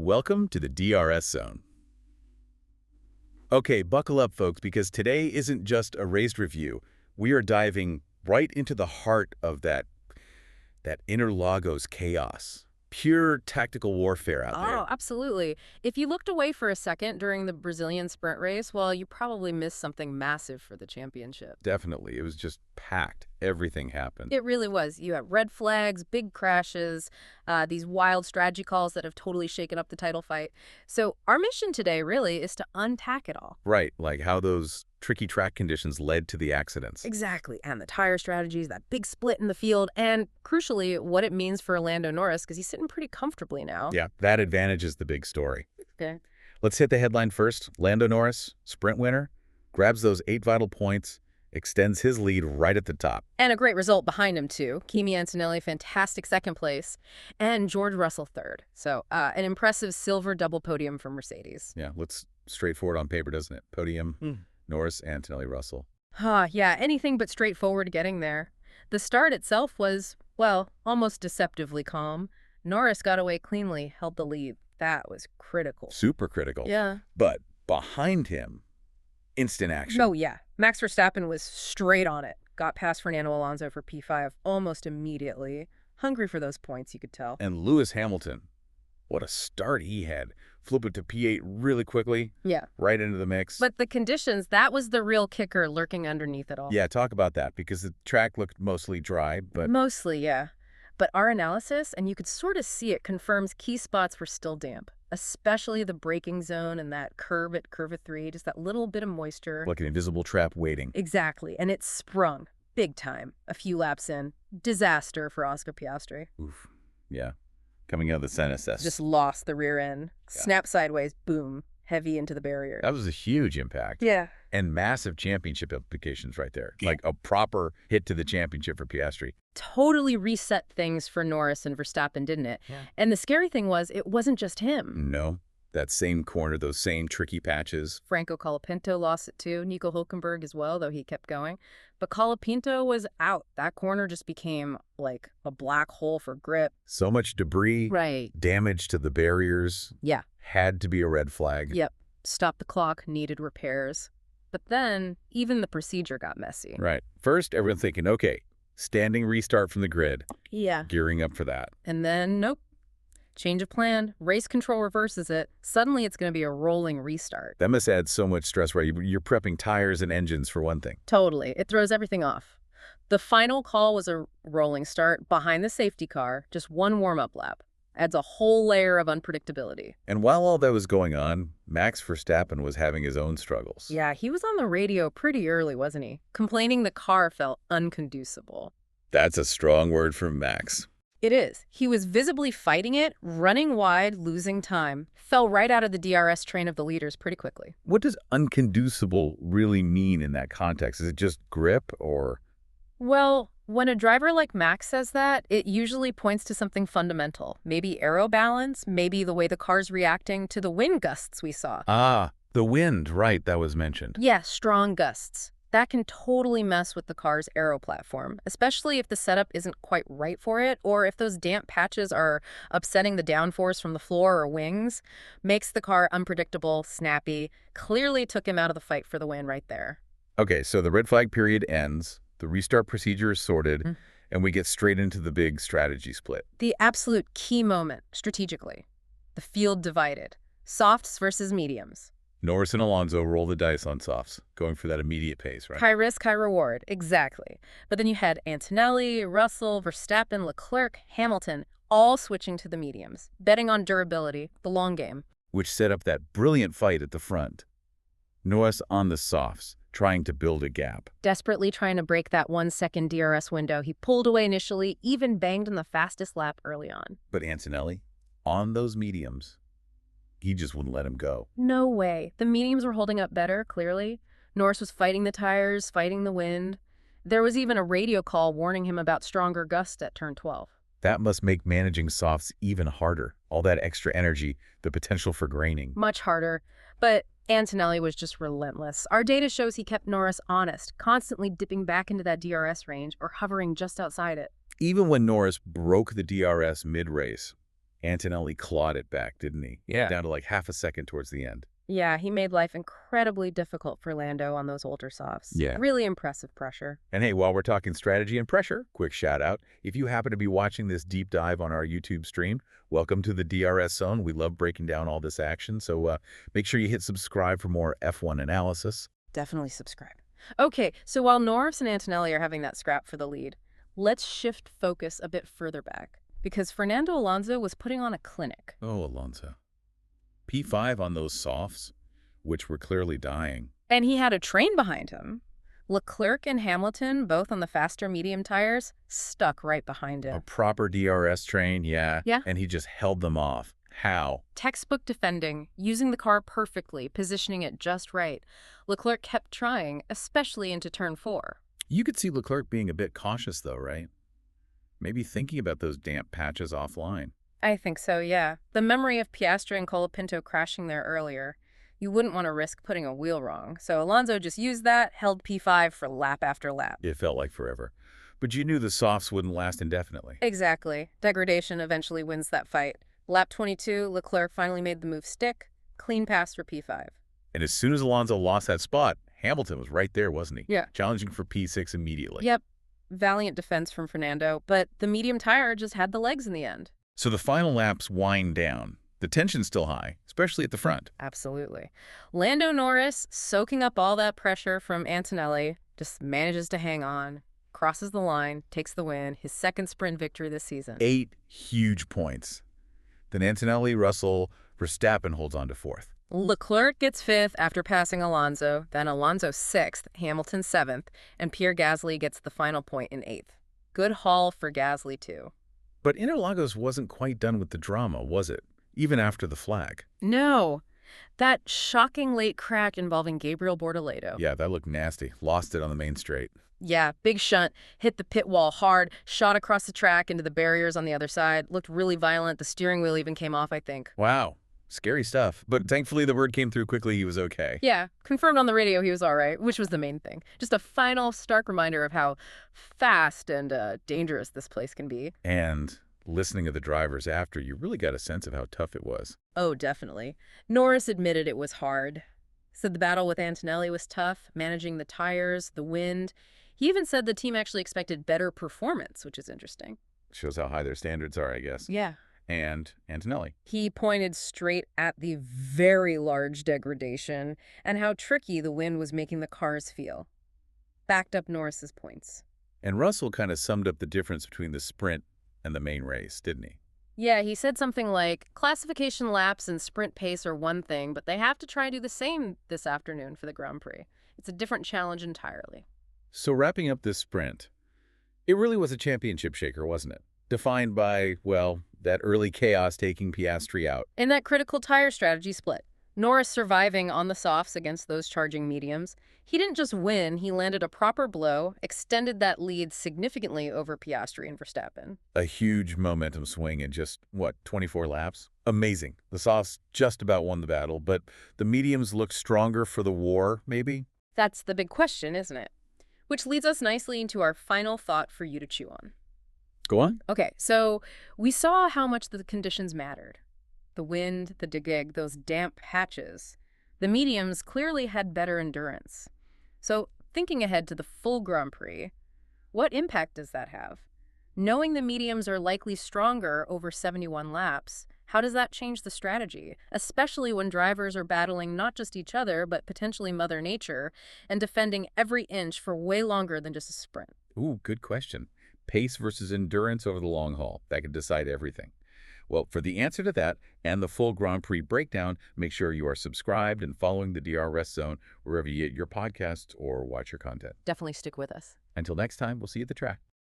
Welcome to the DRS zone. Okay, buckle up, folks, because today isn't just a race review. We are diving right into the heart of that Interlagos chaos. Pure tactical warfare out there. Oh, absolutely. If you looked away for a second during the Brazilian sprint race, well, you probably missed something massive for the championship. Definitely. It was just packed. Everything happened. It really was. You have red flags, big crashes, these wild strategy calls that have totally shaken up the title fight. So our mission today really is to unpack it all. Right, like how those tricky track conditions led to the accidents. Exactly. And the tire strategies, that big split in the field, and crucially, what it means for LANDO Norris, because he's sitting pretty comfortably now. Yeah, that advantage is the big story. Okay. Let's hit the headline first. Lando Norris, sprint winner, grabs those 8 vital points, extends his lead right at the top. And a great result behind him, too. KIMI Antonelli, fantastic second place, and George Russell third. So an impressive silver double podium for Mercedes. Yeah, looks straightforward on paper, doesn't it? Podium, Norris, Antonelli, Russell. Yeah, anything but straightforward getting there. The start itself was, well, almost deceptively calm. Norris got away cleanly, held the lead. That was critical. Super critical. Yeah. But behind him, instant action. Oh, yeah. Max Verstappen was straight on it. Got past Fernando Alonso for P5 almost immediately. Hungry for those points, you could tell. And Lewis Hamilton, what a start he had. Flip it to P8 really quickly. Yeah. Right into the mix. But the conditions, that was the real kicker lurking underneath it all. Yeah, talk about that, because the track looked mostly dry, but... Mostly, yeah. But our analysis, and you could sort of see it, confirms key spots were still damp, especially the braking zone and that curb at curve 3, just that little bit of moisture. Like an invisible trap waiting. Exactly, and it sprung big time a few laps in. Disaster for Oscar Piastri. Oof. Yeah. Coming out of the Senna SS. Just lost the rear end. Yeah. Snap sideways, boom, heavy into the barrier. That was a huge impact. Yeah. And massive championship implications right there. Like a proper hit to the championship for Piastri. Totally reset things for Norris and Verstappen, didn't it? Yeah. And the scary thing was, it wasn't just him. No. That same corner, those same tricky patches. Franco Colapinto lost it too. Nico Hülkenberg as well, though he kept going. But Colapinto was out. That corner just became like a black hole for grip. So much debris. Right. Damage to the barriers. Yeah. Had to be a red flag. Yep. Stop the clock, needed repairs. But then, even the procedure got messy. Right. First, everyone's thinking, okay, standing restart from the grid. Yeah. Gearing up for that. And then, nope. Change of plan. Race control reverses it. Suddenly, it's going to be a rolling restart. That must add so much stress, right? You're prepping tires and engines for one thing. Totally. It throws everything off. The final call was a rolling start behind the safety car, just one warm-up lap. Adds a whole layer of unpredictability. And while all that was going on, Max Verstappen was having his own struggles. Yeah, he was on the radio pretty early, wasn't he? Complaining the car felt unconducible. That's a strong word from Max. It is. He was visibly fighting it, running wide, losing time. Fell right out of the DRS train of the leaders pretty quickly. What does unconducible really mean in that context? Is it just grip or... Well, when a driver like Max says that, it usually points to something fundamental. Maybe aero balance, maybe the way the car's reacting to the wind gusts we saw. Ah, the wind, right, that was mentioned. Yeah, strong gusts. That can totally mess with the car's aero platform, especially if the setup isn't quite right for it, or if those damp patches are upsetting the downforce from the floor or wings. Makes the car unpredictable, snappy. Clearly took him out of the fight for the win right there. Okay, so the red flag period ends, the restart procedure is sorted, and we get straight into the big strategy split. The absolute key moment, strategically. The field divided. Softs versus mediums. Norris and Alonso roll the dice on softs, going for that immediate pace, right? High risk, high reward. Exactly. But then you had Antonelli, Russell, Verstappen, Leclerc, Hamilton, all switching to the mediums, betting on durability, the long game. Which set up that brilliant fight at the front. Norris on the softs, trying to build a gap. Desperately trying to break that 1-second DRS window, he pulled away initially, even banged in the fastest lap early on. But Antonelli, on those mediums, he just wouldn't let him go. No way. The mediums were holding up better, clearly. Norris was fighting the tires, fighting the wind. There was even a radio call warning him about stronger gusts at turn 12. That must make managing softs even harder. All that extra energy, the potential for graining. Much harder. But Antonelli was just relentless. Our data shows he kept Norris honest, constantly dipping back into that DRS range or hovering just outside it. Even when Norris broke the DRS mid-race, Antonelli clawed it back, didn't he? Yeah. Down to like half a second towards the end. Yeah, he made life incredibly difficult for Lando on those older softs. Yeah. Really impressive pressure. And hey, while we're talking strategy and pressure, quick shout out. If you happen to be watching this deep dive on our YouTube stream, welcome to the DRS zone. We love breaking down all this action. So make sure you hit subscribe for more F1 analysis. Definitely subscribe. Okay, so while Norris and Antonelli are having that scrap for the lead, let's shift focus a bit further back, because Fernando Alonso was putting on a clinic. Oh, Alonso. P5 on those softs, which were clearly dying. And he had a train behind him. Leclerc and Hamilton, both on the faster medium tires, stuck right behind him. A proper DRS train, yeah. Yeah. And he just held them off. How? Textbook defending, using the car perfectly, positioning it just right. Leclerc kept trying, especially into turn 4. You could see Leclerc being a bit cautious, though, right? Maybe thinking about those damp patches offline. I think so, yeah. The memory of Piastri and Colapinto crashing there earlier. You wouldn't want to risk putting a wheel wrong. So Alonso just used that, held P5 for lap after lap. It felt like forever. But you knew the softs wouldn't last indefinitely. Exactly. Degradation eventually wins that fight. Lap 22, Leclerc finally made the move stick. Clean pass for P5. And as soon as Alonso lost that spot, Hamilton was right there, wasn't he? Yeah. Challenging for P6 immediately. Yep. Valiant defense from Fernando, but the medium tire just had the legs in the end. So the final laps wind down. The tension's still high, especially at the front. Absolutely. Lando Norris, soaking up all that pressure from Antonelli, just manages to hang on, crosses the line, takes the win, his second sprint victory this season. 8 huge points. Then Antonelli, Russell, Verstappen holds on to 4th. Leclerc gets 5th after passing Alonso, then Alonso 6th, Hamilton 7th, and Pierre Gasly gets the final point in 8th. Good haul for Gasly, too. But Interlagos wasn't quite done with the drama, was it? Even after the flag. No. That shocking late crash involving GABRIEL Bortoleto. Yeah, that looked nasty. Lost it on the main straight. Yeah, big shunt, hit the pit wall hard, shot across the track into the barriers on the other side, looked really violent. The steering wheel even came off, I think. Wow. Scary stuff. But thankfully the word came through quickly he was okay. Yeah, confirmed on the radio he was all right, which was the main thing. Just a final stark reminder of how fast and dangerous this place can be. And listening to the drivers after, you really got a sense of how tough it was. Oh, definitely. Norris admitted it was hard. Said the battle with Antonelli was tough, managing the tires, the wind. He even said the team actually expected better performance, which is interesting. Shows how high their standards are, I guess. Yeah. And Antonelli. He pointed straight at the very large degradation and how tricky the wind was making the cars feel. Backed up Norris's points. And Russell kind of summed up the difference between the sprint and the main race, didn't he? Yeah, he said something like, classification laps and sprint pace are one thing, but they have to try and do the same this afternoon for the Grand Prix. It's a different challenge entirely. So wrapping up this sprint, it really was a championship shaker, wasn't it? Defined by, well, that early chaos taking Piastri out. In that critical tire strategy split, Norris surviving on the softs against those charging mediums, he didn't just win, he landed a proper blow, extended that lead significantly over Piastri and Verstappen. A huge momentum swing in just, 24 laps? Amazing. The softs just about won the battle, but the mediums looked stronger for the war, maybe? That's the big question, isn't it? Which leads us nicely into our final thought for you to chew on. Go on. Okay, so we saw how much the conditions mattered. The wind, the dig, those damp patches. The mediums clearly had better endurance. So thinking ahead to the full Grand Prix, what impact does that have? Knowing the mediums are likely stronger over 71 laps, how does that change the strategy? Especially when drivers are battling not just each other, but potentially Mother Nature, and defending every inch for way longer than just a sprint. Ooh, good question. Pace versus endurance over the long haul. That could decide everything. Well, for the answer to that and the full Grand Prix breakdown, make sure you are subscribed and following the DRS Zone wherever you get your podcasts or watch your content. Definitely stick with us. Until next time, we'll see you at the track.